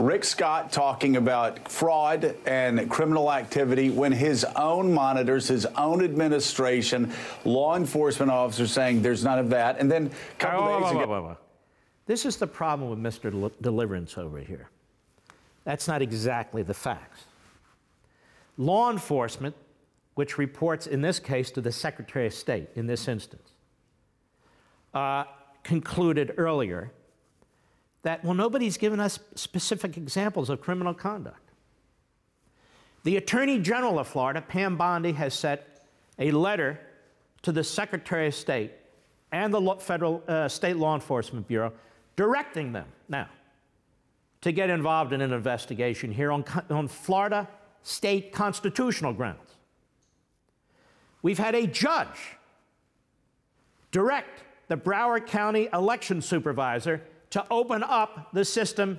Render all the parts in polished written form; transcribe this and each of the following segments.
Rick Scott talking about fraud and criminal activity when his own monitors, his own administration, law enforcement officers saying there's none of that. And then a couple days ago. This is the problem with Mr. Deliverance over here. That's not exactly the facts. Law enforcement, which reports in this case to the Secretary of State in this instance, concluded earlier that, well, nobody's given us specific examples of criminal conduct. The Attorney General of Florida, Pam Bondi, has sent a letter to the Secretary of State and the federal state law enforcement bureau directing them now to get involved in an investigation here on Florida state constitutional grounds. We've had a judge direct the Broward County election supervisor to open up the system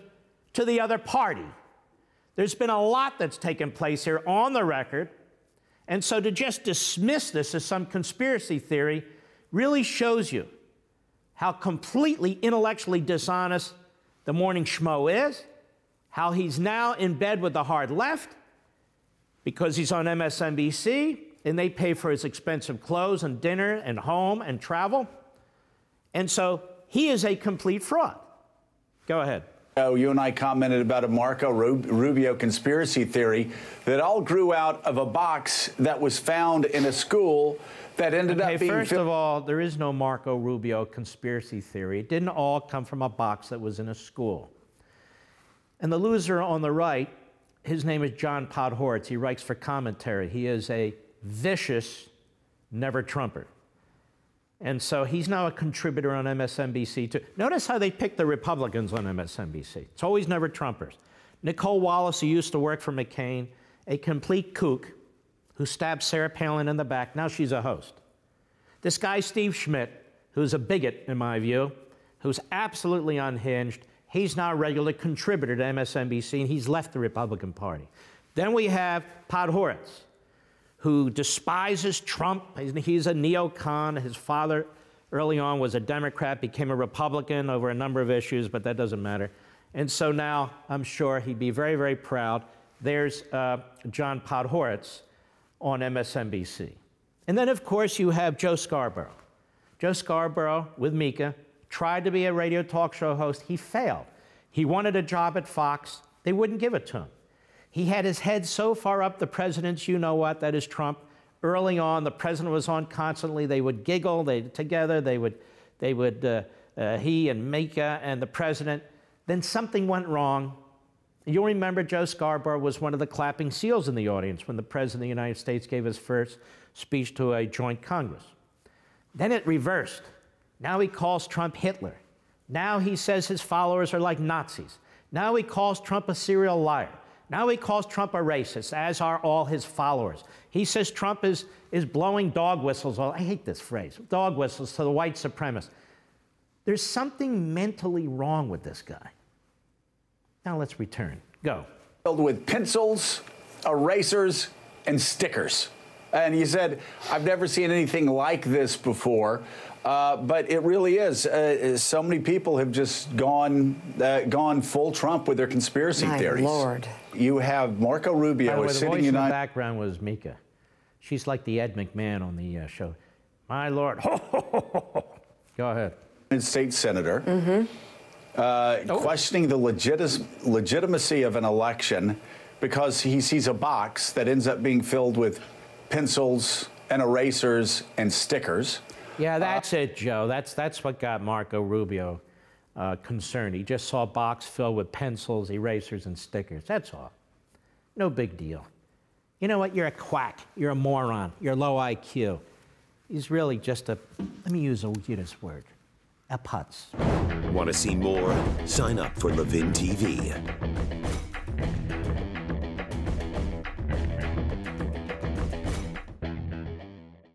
to the other party. There's been a lot that's taken place here on the record, and so to just dismiss this as some conspiracy theory really shows you how completely intellectually dishonest the Morning Schmo is, how he's now in bed with the hard left because he's on MSNBC, and they pay for his expensive clothes and dinner and home and travel. And so he is a complete fraud. Go ahead. Oh, you and I commented about a Marco Rubio conspiracy theory that all grew out of a box that was found in a school that ended up being... First of all, there is no Marco Rubio conspiracy theory. It didn't all come from a box that was in a school. And the loser on the right, his name is John Podhoretz. He writes for Commentary. He is a vicious never-Trumper. And so he's now a contributor on MSNBC, too. Notice how they pick the Republicans on MSNBC. It's always never-Trumpers. Nicole Wallace, who used to work for McCain, a complete kook who stabbed Sarah Palin in the back. Now she's a host. This guy, Steve Schmidt, who's a bigot, in my view, who's absolutely unhinged, he's now a regular contributor to MSNBC, and he's left the Republican Party. Then we have Podhoretz, who despises Trump. He's a neocon. His father, early on, was a Democrat, became a Republican over a number of issues, but that doesn't matter. And so now, I'm sure he'd be very, very proud. There's John Podhoretz on MSNBC. And then, of course, you have Joe Scarborough. Joe Scarborough, with Mika, tried to be a radio talk show host. He failed. He wanted a job at Fox. They wouldn't give it to him. He had his head so far up the president's you-know-what, that is Trump. Early on, the president was on constantly. They would giggle together. He and Mika and the president. Then something went wrong. You'll remember Joe Scarborough was one of the clapping seals in the audience when the president of the United States gave his first speech to a joint Congress. Then it reversed. Now he calls Trump Hitler. Now he says his followers are like Nazis. Now he calls Trump a serial liar. Now he calls Trump a racist, as are all his followers. He says Trump is blowing dog whistles. I hate this phrase, dog whistles to the white supremacists. There's something mentally wrong with this guy. Now let's return. Go. Filled with pencils, erasers, and stickers. And he said, I've never seen anything like this before. But it really is. So many people have just gone full Trump with their conspiracy theories. My Lord. You have Marco Rubio sitting in the background was Mika. She's like the Ed McMahon on the show. My Lord. Go ahead. United States Senator questioning the legitimacy of an election because he sees a box that ends up being filled with pencils and erasers and stickers. Yeah, that's it, Joe. That's what got Marco Rubio concerned. He just saw a box filled with pencils, erasers, and stickers. That's all. No big deal. You know what? You're a quack. You're a moron. You're low IQ. He's really just a, let me use this word, a putz. Want to see more? Sign up for Levin TV.